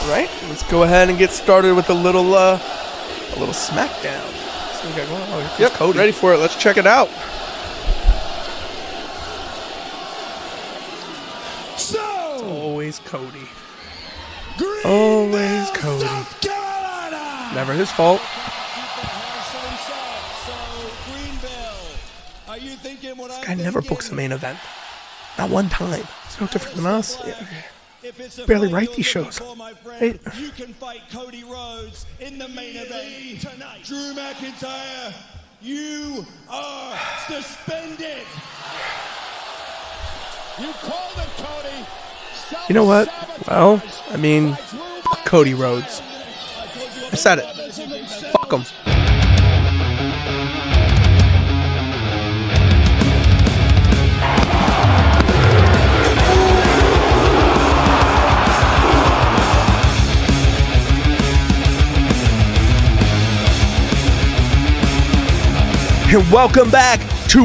Right, let's go ahead and get started with a little SmackDown. So we got going. Oh, yep, Cody. Ready for it. Let's check it out. So, it's always Cody. Always Cody. Never his fault. This guy never books a main event. Not one time. It's no different than us. Yeah. Barely write these shows. Right? You can fight Cody Rhodes in the main event tonight. Drew McIntyre, you are suspended. You called it, Cody. You know what? Well, I mean, Cody Rhodes. I said it. Fuck him. And welcome back to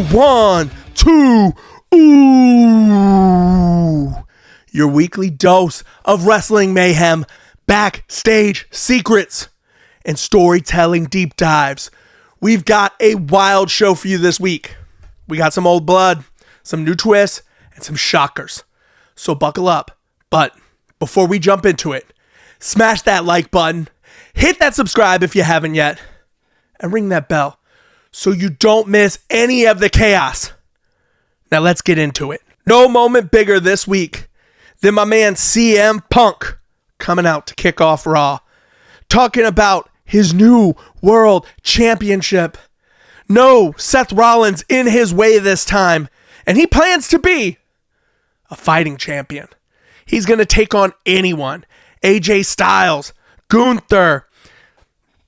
your weekly dose of wrestling mayhem, backstage secrets, and storytelling deep dives. We've got a wild show for you this week. We got some old blood, some new twists, and some shockers. So buckle up. But before we jump into it, smash that like button, hit that subscribe if you haven't yet, and ring that bell so you don't miss any of the chaos. Now let's get into it. No moment bigger this week than my man CM Punk coming out to kick off Raw, talking about his new world championship. No Seth Rollins in his way this time, and he plans to be a fighting champion. He's going to take on anyone. AJ Styles, Gunther,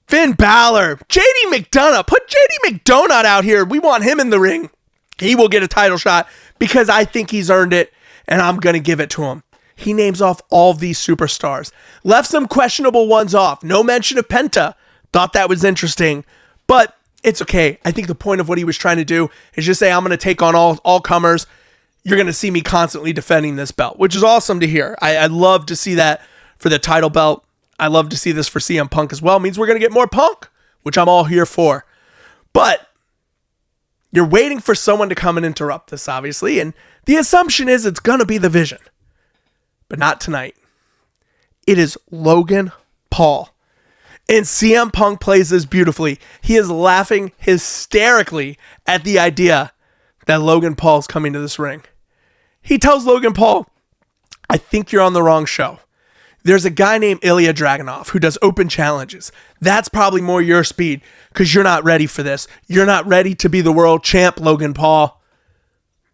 Finn Balor, JD McDonough. Put JD McDonough out here. We want him in the ring. He will get a title shot because I think he's earned it, and I'm going to give it to him. He names off all of these superstars. Left some questionable ones off. No mention of Penta. Thought that was interesting, but it's okay. I think the point of what he was trying to do is just say, I'm going to take on all comers. You're going to see me constantly defending this belt, which is awesome to hear. I'd love to see that for the title belt. I love to see this for CM Punk as well. It means we're going to get more Punk, which I'm all here for. But you're waiting for someone to come and interrupt this, obviously, and the assumption is it's going to be the Vision. But not tonight. It is Logan Paul. And CM Punk plays this beautifully. He is laughing hysterically at the idea that Logan Paul is coming to this ring. He tells Logan Paul, I think you're on the wrong show. There's a guy named Ilya Dragunov who does open challenges. That's probably more your speed because you're not ready for this. You're not ready to be the world champ, Logan Paul.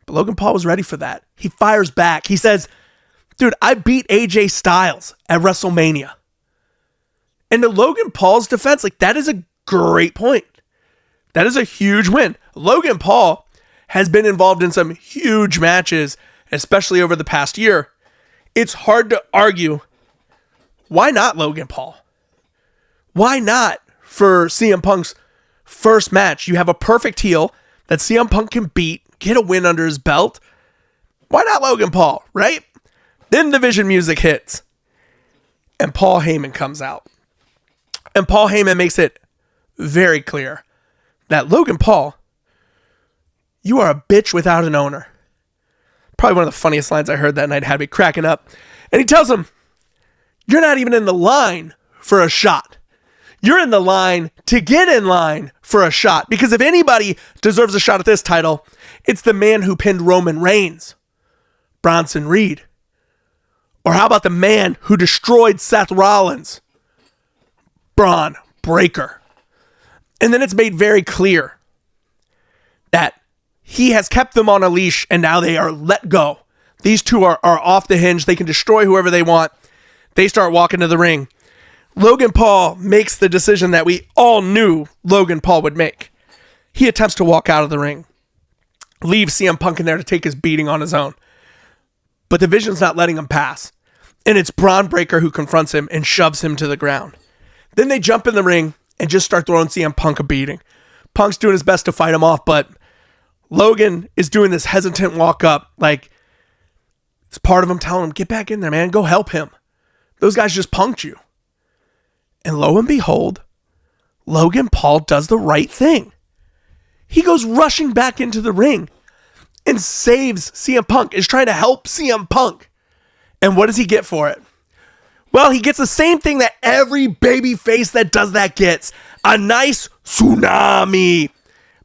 But Logan Paul was ready for that. He fires back. He says, dude, I beat AJ Styles at WrestleMania. And to Logan Paul's defense, that is a great point. That is a huge win. Logan Paul has been involved in some huge matches, especially over the past year. It's hard to argue. Why not Logan Paul? Why not for CM Punk's first match? You have a perfect heel that CM Punk can beat, get a win under his belt. Why not Logan Paul, right? Then the Vision music hits, and Paul Heyman comes out. And Paul Heyman makes it very clear that Logan Paul, you are a bitch without an owner. Probably one of the funniest lines I heard that night, had me cracking up. And he tells him, you're not even in the line for a shot. You're in the line to get in line for a shot. Because if anybody deserves a shot at this title, it's the man who pinned Roman Reigns, Bronson Reed. Or how about the man who destroyed Seth Rollins, Braun Breaker? And then it's made very clear that he has kept them on a leash and now they are let go. These two are off the hinge. They can destroy whoever they want. They start walking to the ring. Logan Paul makes the decision that we all knew Logan Paul would make. He attempts to walk out of the ring, leave CM Punk in there to take his beating on his own. But the Vision's not letting him pass. And it's Braun Breaker who confronts him and shoves him to the ground. Then they jump in the ring and just start throwing CM Punk a beating. Punk's doing his best to fight him off, but Logan is doing this hesitant walk up. It's part of him telling him, get back in there, man. Go help him. Those guys just punked you. And lo and behold, Logan Paul does the right thing. He goes rushing back into the ring and saves CM Punk, is trying to help CM Punk. And what does he get for it? Well, he gets the same thing that every babyface that does that gets. A nice tsunami.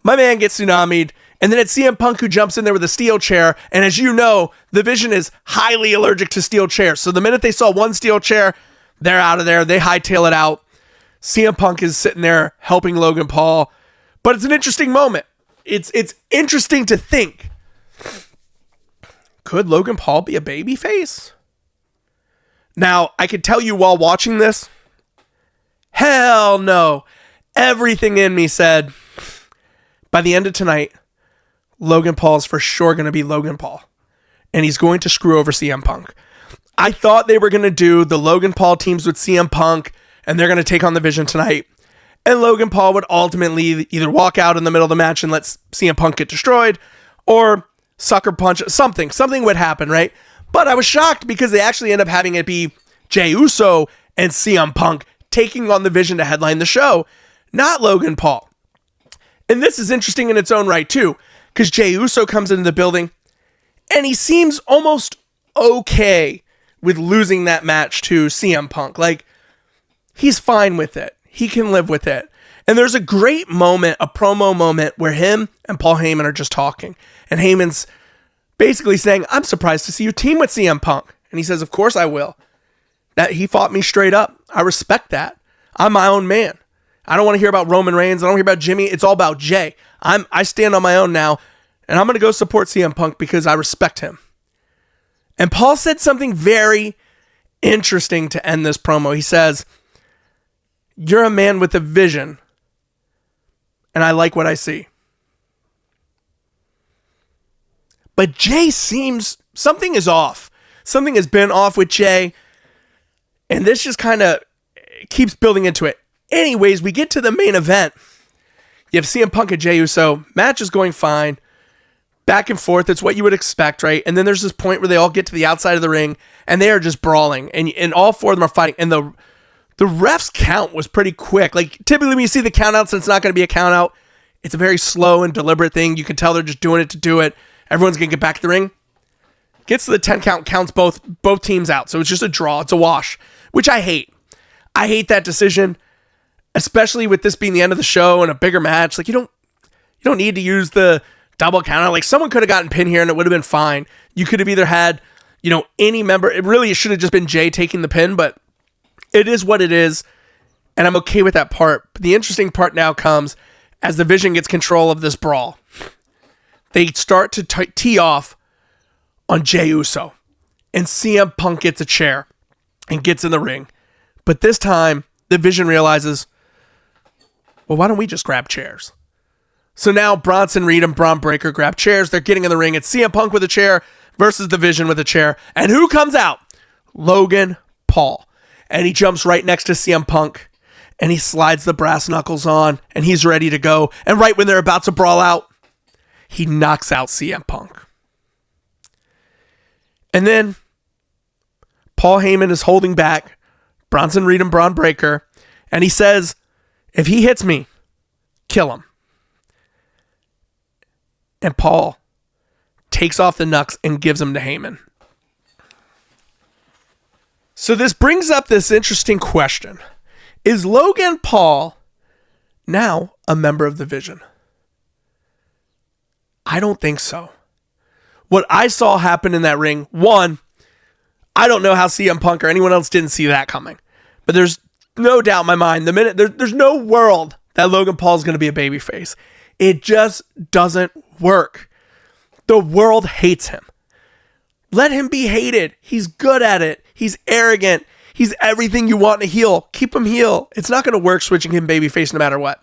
My man gets tsunami'd. And then it's CM Punk who jumps in there with a steel chair. And as you know, the Vision is highly allergic to steel chairs. So the minute they saw one steel chair, they're out of there. They hightail it out. CM Punk is sitting there helping Logan Paul. But it's an interesting moment. It's interesting to think. Could Logan Paul be a babyface? Now, I could tell you while watching this, hell no. Everything in me said, by the end of tonight, Logan Paul is for sure going to be Logan Paul. And he's going to screw over CM Punk. I thought they were going to do the Logan Paul teams with CM Punk, and they're going to take on the Vision tonight. And Logan Paul would ultimately either walk out in the middle of the match and let CM Punk get destroyed, or sucker punch, something would happen, right? But I was shocked because they actually end up having it be Jey Uso and CM Punk taking on the Vision to headline the show, not Logan Paul. And this is interesting in its own right too, because Jey Uso comes into the building and he seems almost okay with losing that match to CM Punk. Like, he's fine with it. He can live with it. And there's a great moment, a promo moment, where him and Paul Heyman are just talking. And Heyman's basically saying, I'm surprised to see you team with CM Punk. And he says, of course I will. That he fought me straight up. I respect that. I'm my own man. I don't want to hear about Roman Reigns. I don't hear about Jimmy. It's all about Jay. I stand on my own now. And I'm going to go support CM Punk because I respect him. And Paul said something very interesting to end this promo. He says, you're a man with a vision. And I like what I see. But Jay seems, something is off. Something has been off with Jay. And this just kind of keeps building into it. Anyways, we get to the main event. You have CM Punk and Jey Uso. Match is going fine. Back and forth. It's what you would expect, right? And then there's this point where they all get to the outside of the ring. And they are just brawling. And all four of them are fighting. And the ref's count was pretty quick. Like, typically when you see the count out, since it's not going to be a count out, it's a very slow and deliberate thing. You can tell they're just doing it to do it. Everyone's going to get back to the ring. Gets to the 10 count, counts both teams out. So it's just a draw. It's a wash, which I hate. I hate that decision, especially with this being the end of the show and a bigger match. Like, you don't need to use the double count out. Like, someone could have gotten pinned here and it would have been fine. You could have either had, any member. It should have just been Jay taking the pin, but it is what it is. And I'm okay with that part. But the interesting part now comes as the Vision gets control of this brawl. They start to tee off on Jey Uso. And CM Punk gets a chair and gets in the ring. But this time, the Vision realizes, well, why don't we just grab chairs? So now Bronson Reed and Braun Breaker grab chairs. They're getting in the ring. It's CM Punk with a chair versus the Vision with a chair. And who comes out? Logan Paul. And he jumps right next to CM Punk. And he slides the brass knuckles on. And he's ready to go. And right when they're about to brawl out, he knocks out CM Punk. And then Paul Heyman is holding back Bronson Reed and Braun Breaker. And he says, if he hits me, kill him. And Paul takes off the knucks and gives them to Heyman. So this brings up this interesting question. Is Logan Paul now a member of the Vision? I don't think so. What I saw happen in that ring, one, I don't know how CM Punk or anyone else didn't see that coming. But there's no doubt in my mind, the minute there's no world that Logan Paul is going to be a babyface. It just doesn't work. The world hates him. Let him be hated. He's good at it. He's arrogant. He's everything you want in a heel. Keep him heel. It's not going to work switching him babyface no matter what.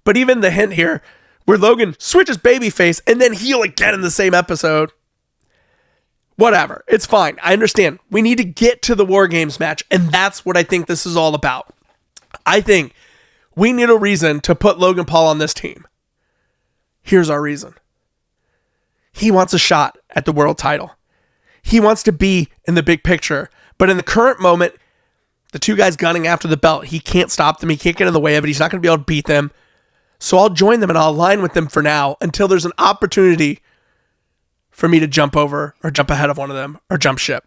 But even the hint here, where Logan switches babyface and then heel again in the same episode. Whatever. It's fine. I understand. We need to get to the WarGames match, and that's what I think this is all about. I think we need a reason to put Logan Paul on this team. Here's our reason. He wants a shot at the world title. He wants to be in the big picture. But in the current moment, The two guys gunning after the belt. He can't stop them. He can't get in the way of it. He's not going to be able to beat them. So I'll join them and I'll align with them for now until there's an opportunity for me to jump over or jump ahead of one of them or jump ship.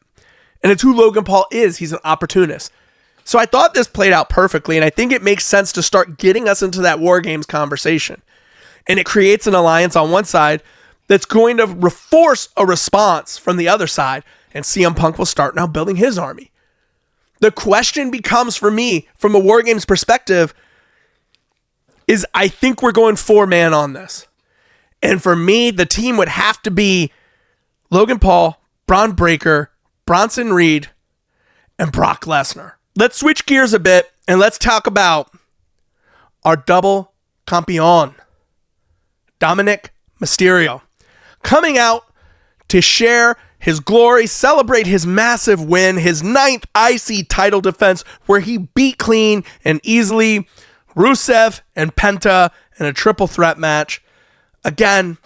And it's who Logan Paul is. He's an opportunist. So I thought this played out perfectly, and I think it makes sense to start getting us into that WarGames conversation. And it creates an alliance on one side that's going to force a response from the other side, and CM Punk will start now building his army. The question becomes for me, from a WarGames perspective, is I think we're going 4-man on this. And for me, the team would have to be Logan Paul, Braun Breaker, Bronson Reed, and Brock Lesnar. Let's switch gears a bit and let's talk about our double campeon, Dominic Mysterio, coming out to share his glory, celebrate his massive win, his 9th IC title defense, where he beat clean and easily Rusev and Penta in a triple threat match. Again,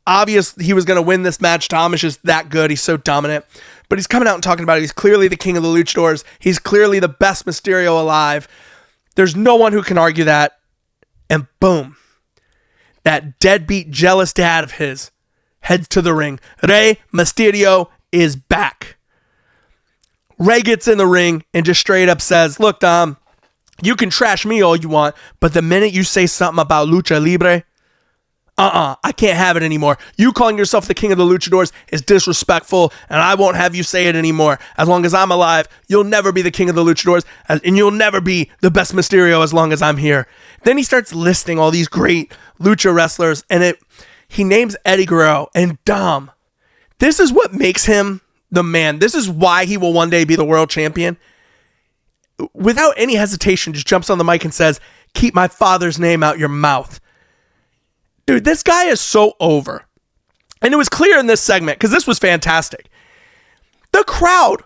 obvious he was going to win this match. Dom is just that good. He's so dominant. But he's coming out and talking about it. He's clearly the king of the Luchadores. He's clearly the best Mysterio alive. There's no one who can argue that. And boom, that deadbeat jealous dad of his heads to the ring. Rey Mysterio is back. Rey gets in the ring and just straight up says, look, Dom, you can trash me all you want, but the minute you say something about Lucha Libre, I can't have it anymore. You calling yourself the king of the Luchadores is disrespectful, and I won't have you say it anymore. As long as I'm alive, you'll never be the king of the Luchadores, and you'll never be the best Mysterio as long as I'm here. Then he starts listing all these great Lucha wrestlers, and he names Eddie Guerrero and Dom. This is what makes him the man. This is why he will one day be the world champion. Without any hesitation, just jumps on the mic and says, keep my father's name out your mouth. Dude, this guy is so over. And it was clear in this segment, because this was fantastic. The crowd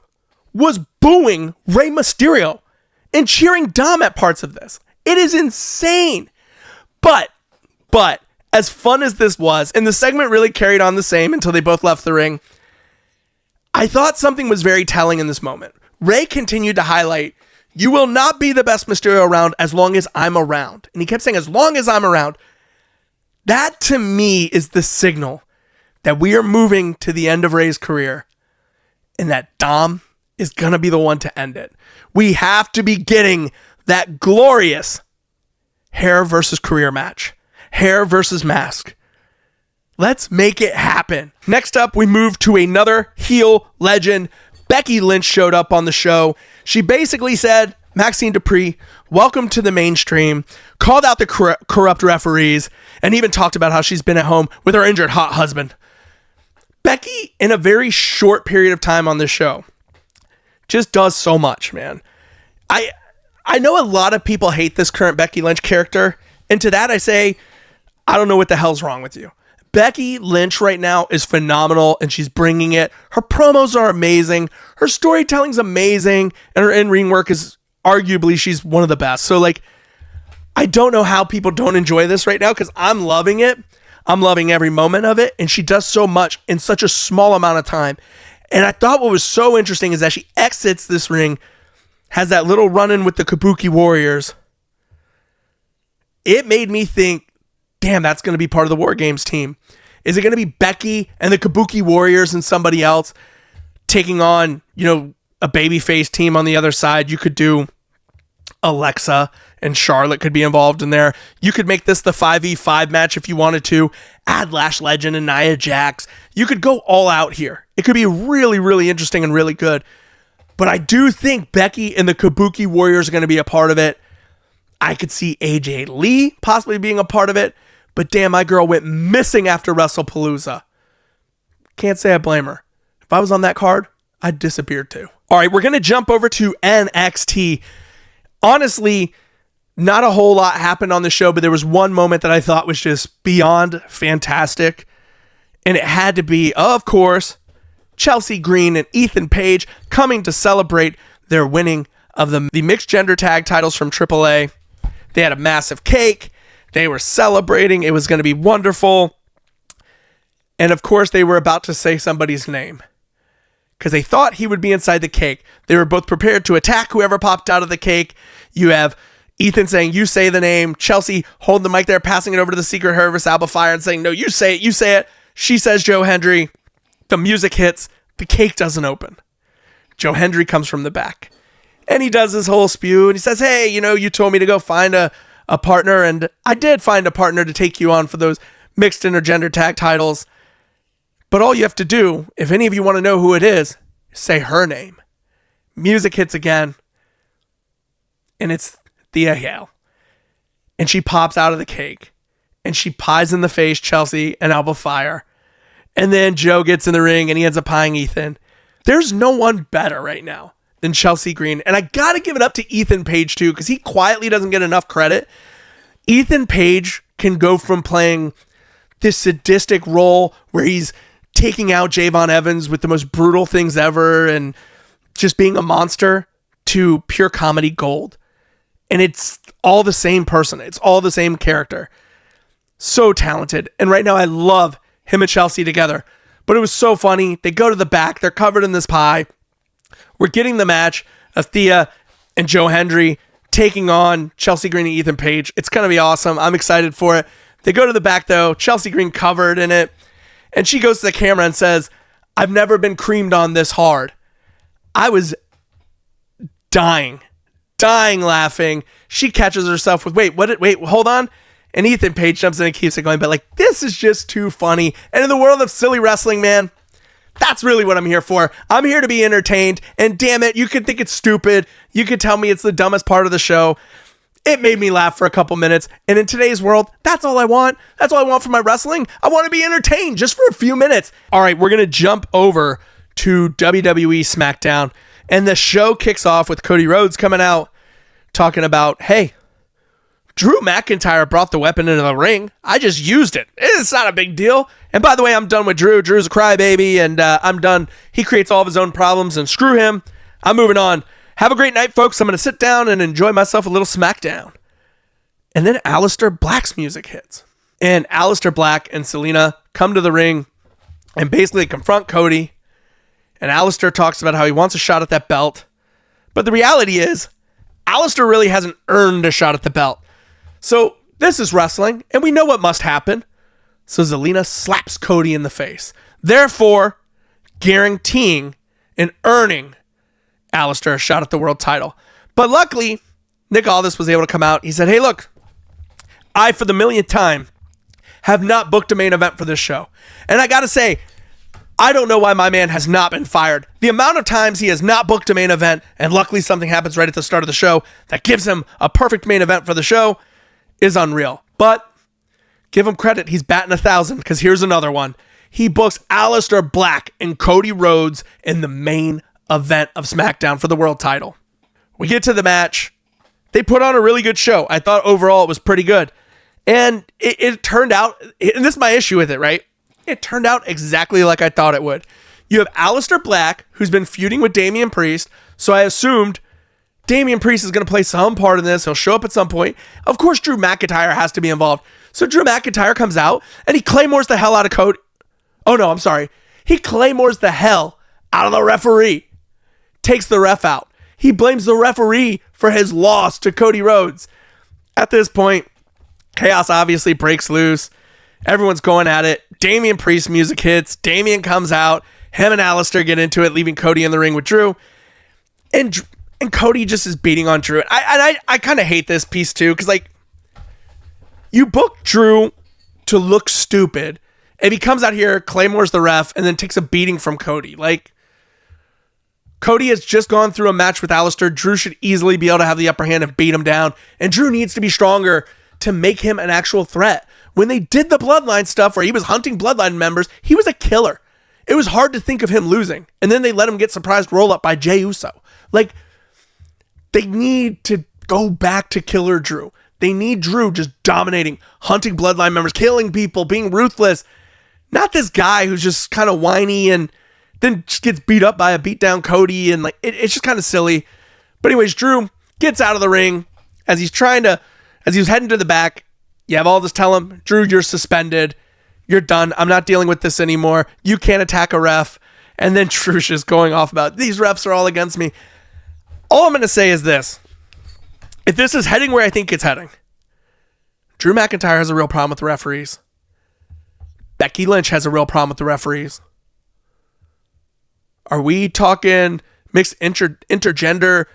was booing Rey Mysterio and cheering Dom at parts of this. It is insane. But, as fun as this was, and the segment really carried on the same until they both left the ring, I thought something was very telling in this moment. Rey continued to highlight, you will not be the best Mysterio around as long as I'm around. And he kept saying, as long as I'm around. That, to me, is the signal that we are moving to the end of Rey's career and that Dom is going to be the one to end it. We have to be getting that glorious hair versus career match. Hair versus mask. Let's make it happen. Next up, we move to another heel legend. Becky Lynch showed up on the show. She basically said, Maxine Dupree, welcome to the mainstream, called out the corrupt referees, and even talked about how she's been at home with her injured hot husband. Becky, in a very short period of time on this show, just does so much, man. I know a lot of people hate this current Becky Lynch character, and to that I say, I don't know what the hell's wrong with you. Becky Lynch right now is phenomenal, and she's bringing it. Her promos are amazing. Her storytelling's amazing, and her in-ring work is arguably, she's one of the best. So, I don't know how people don't enjoy this right now, because I'm loving it. I'm loving every moment of it, and she does so much in such a small amount of time. And I thought what was so interesting is that she exits this ring, has that little run-in with the Kabuki Warriors. It made me think, damn, that's going to be part of the WarGames team. Is it going to be Becky and the Kabuki Warriors and somebody else taking on, a babyface team on the other side? You could do Alexa and Charlotte could be involved in there. You could make this the 5v5 match if you wanted to. Add Lash Legend and Nia Jax. You could go all out here. It could be really, really interesting and really good. But I do think Becky and the Kabuki Warriors are going to be a part of it. I could see AJ Lee possibly being a part of it. But damn, my girl went missing after WrestlePalooza. Can't say I blame her. If I was on that card, I'd disappear too. All right, we're going to jump over to NXT. Honestly, not a whole lot happened on the show, but there was one moment that I thought was just beyond fantastic. And it had to be, of course, Chelsea Green and Ethan Page coming to celebrate their winning of the mixed gender tag titles from AAA. They had a massive cake. They were celebrating. It was going to be wonderful. And of course, they were about to say somebody's name. because they thought he would be inside the cake. They were both prepared to attack whoever popped out of the cake. You have Ethan saying, you say the name. Chelsea holding the mic there, passing it over to the Secret Service, Alba Fire, and saying, no, you say it, you say it. She says Joe Hendry. The music hits. The cake doesn't open. Joe Hendry comes from the back. And he does his whole spew, and he says, hey, you told me to go find a partner, and I did find a partner to take you on for those mixed intergender tag titles. But all you have to do, if any of you want to know who it is say her name. Music hits again, and it's Thea Hail. And she pops out of the cake, and she pies in the face Chelsea and Alba Fire. And then Joe gets in the ring, and he ends up pieing Ethan. There's no one better right now than Chelsea Green. And I got to give it up to Ethan Page, too, because he quietly doesn't get enough credit. Ethan Page can go from playing this sadistic role where he's taking out Javon Evans with the most brutal things ever and just being a monster to pure comedy gold. And it's all the same person. It's all the same character. So talented. And right now I love him and Chelsea together. But it was so funny. They go to the back. They're covered in this pie. We're getting the match of Thea and Joe Hendry taking on Chelsea Green and Ethan Page. It's going to be awesome. I'm excited for it. They go to the back, though. Chelsea Green covered in it. And she goes to the camera and says, I've never been creamed on this hard. I was dying laughing. She catches herself with, wait, hold on. And Ethan Page jumps in and keeps it going. But this is just too funny. And in the world of silly wrestling, man, that's really what I'm here for. I'm here to be entertained. And damn it, you could think it's stupid. You could tell me it's the dumbest part of the show. It made me laugh for a couple minutes. And in today's world, that's all I want. That's all I want from my wrestling. I want to be entertained just for a few minutes. All right, we're going to jump over to WWE SmackDown. And the show kicks off with Cody Rhodes coming out talking about, hey, Drew McIntyre brought the weapon into the ring. I just used it. It's not a big deal. And by the way, I'm done with Drew. Drew's a crybaby, and I'm done. He creates all of his own problems, and screw him. I'm moving on. Have a great night, folks. I'm going to sit down and enjoy myself a little SmackDown. And then Aleister Black's music hits. And Aleister Black and Selena come to the ring and basically confront Cody. And Aleister talks about how he wants a shot at that belt. But the reality is, Aleister really hasn't earned a shot at the belt. So this is wrestling, and we know what must happen. So Zelina slaps Cody in the face, therefore guaranteeing and earning Aleister a shot at the world title. But luckily, Nick Aldis was able to come out. He said, hey, look, I, for the millionth time, have not booked a main event for this show. And I got to say, I don't know why my man has not been fired. The amount of times he has not booked a main event, and luckily something happens right at the start of the show that gives him a perfect main event for the show, is unreal. But give him credit. He's batting 1,000, because here's another one. He books Aleister Black and Cody Rhodes in the main event of SmackDown for the world title. We get to the match. They put on a really good show. I thought overall it was pretty good. And it turned out, and this is my issue with it, right? It turned out exactly like I thought it would. You have Aleister Black, who's been feuding with Damian Priest, so I assumed Damian Priest is going to play some part in this. He'll show up at some point. Of course, Drew McIntyre has to be involved. So Drew McIntyre comes out, and he claymores the hell out of Cody. Oh, no, I'm sorry. He claymores the hell out of the referee. Takes the ref out. He blames the referee for his loss to Cody Rhodes. At this point, chaos obviously breaks loose. Everyone's going at it. Damian Priest music hits. Damian comes out. Him and Aleister get into it, leaving Cody in the ring with Drew. And Cody just is beating on Drew. I kind of hate this piece too, because you book Drew to look stupid, and he comes out here, claymores the ref, and then takes a beating from Cody. Cody has just gone through a match with Aleister. Drew should easily be able to have the upper hand and beat him down. And Drew needs to be stronger to make him an actual threat. When they did the Bloodline stuff where he was hunting Bloodline members, he was a killer. It was hard to think of him losing. And then they let him get surprised roll up by Jey Uso. They need to go back to Killer Drew. They need Drew just dominating, hunting Bloodline members, killing people, being ruthless. Not this guy who's just kind of whiny and then just gets beat up by a beatdown Cody, and it's just kind of silly. But anyways, Drew gets out of the ring as he was heading to the back. You have Aldis tell him, Drew, you're suspended. You're done. I'm not dealing with this anymore. You can't attack a ref. And then Trush is going off about, these refs are all against me. All I'm going to say is this. If this is heading where I think it's heading, Drew McIntyre has a real problem with the referees. Becky Lynch has a real problem with the referees. Are we talking mixed intergender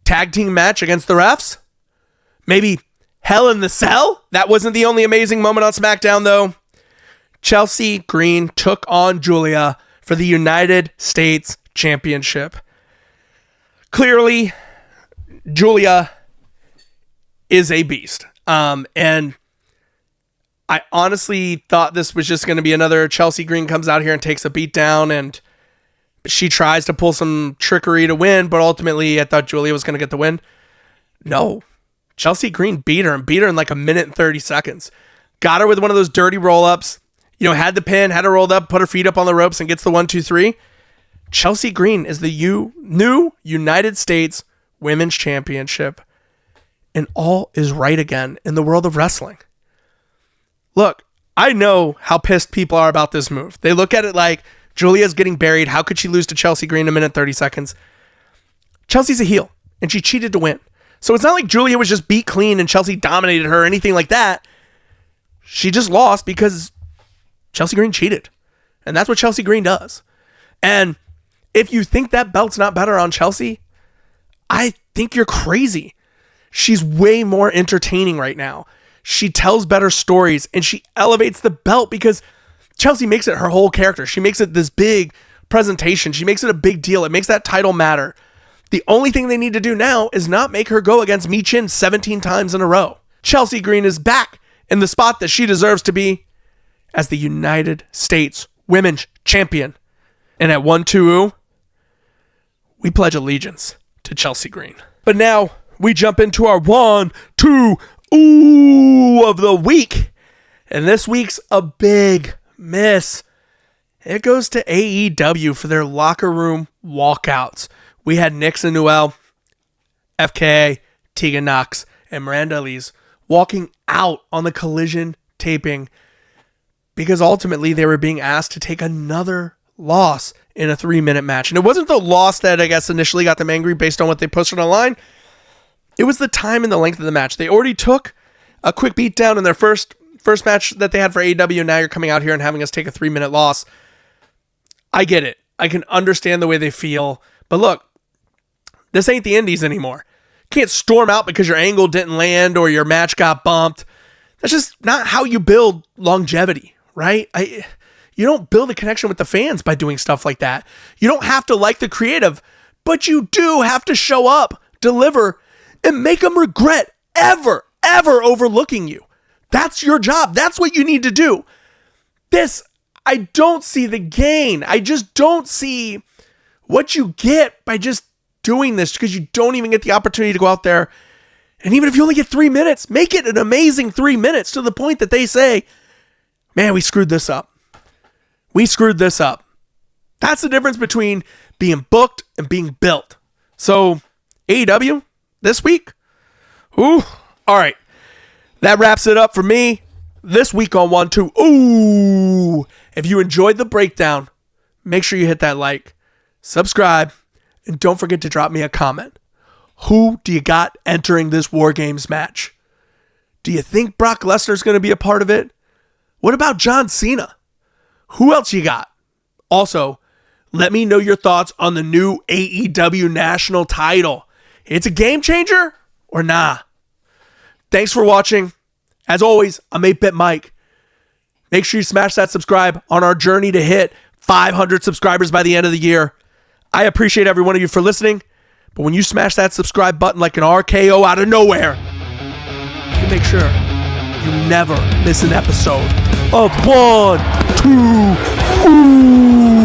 tag team match against the refs? Maybe Hell in the Cell? That wasn't the only amazing moment on SmackDown, though. Chelsea Green took on Julia for the United States Championship. Clearly, Julia is a beast. And I honestly thought this was just going to be another Chelsea Green comes out here and takes a beat down and she tries to pull some trickery to win, but ultimately I thought Julia was going to get the win. No. Chelsea Green beat her in like a minute and 30 seconds. Got her with one of those dirty roll-ups. Had the pin, had her rolled up, put her feet up on the ropes and gets the 1-2-3. Chelsea Green is the new United States Women's Championship. And all is right again in the world of wrestling. Look, I know how pissed people are about this move. They look at it like, Julia's getting buried. How could she lose to Chelsea Green in a minute 30 seconds? Chelsea's a heel, and she cheated to win. So it's not like Julia was just beat clean and Chelsea dominated her or anything like that. She just lost because Chelsea Green cheated. And that's what Chelsea Green does. And if you think that belt's not better on Chelsea, I think you're crazy. She's way more entertaining right now. She tells better stories and she elevates the belt because Chelsea makes it her whole character. She makes it this big presentation. She makes it a big deal. It makes that title matter. The only thing they need to do now is not make her go against Mi Chin 17 times in a row. Chelsea Green is back in the spot that she deserves to be as the United States Women's Champion. And at 1-2, we pledge allegiance to Chelsea Green. But now we jump into our 1-2 of the week. And this week's a big miss. It goes to AEW for their locker room walkouts. We had Nix and Noel, FKA, Tegan Knox, and Miranda Elise walking out on the Collision taping because ultimately they were being asked to take another loss in a 3-minute match. And it wasn't the loss that I guess initially got them angry based on what they posted online. It was the time and the length of the match. They already took a quick beatdown in their first match that they had for AEW, and now you're coming out here and having us take a 3-minute loss. I get it. I can understand the way they feel. But look, this ain't the Indies anymore. You can't storm out because your angle didn't land or your match got bumped. That's just not how you build longevity, right? You don't build a connection with the fans by doing stuff like that. You don't have to like the creative, but you do have to show up, deliver, and make them regret ever overlooking you. That's your job. That's what you need to do. This, I don't see the gain. I just don't see what you get by just doing this because you don't even get the opportunity to go out there. And even if you only get 3 minutes, make it an amazing 3 minutes to the point that they say, man, we screwed this up. We screwed this up. That's the difference between being booked and being built. So AEW this week. All right. That wraps it up for me this week on 1-2. If you enjoyed the breakdown, make sure you hit that like, subscribe, and don't forget to drop me a comment. Who do you got entering this WarGames match? Do you think Brock Lesnar's going to be a part of it? What about John Cena? Who else you got? Also, let me know your thoughts on the new AEW national title. It's a game changer or nah? Thanks for watching. As always, I'm 8-Bit Mike. Make sure you smash that subscribe on our journey to hit 500 subscribers by the end of the year. I appreciate every one of you for listening, but when you smash that subscribe button like an RKO out of nowhere, you make sure you never miss an episode of 1-2.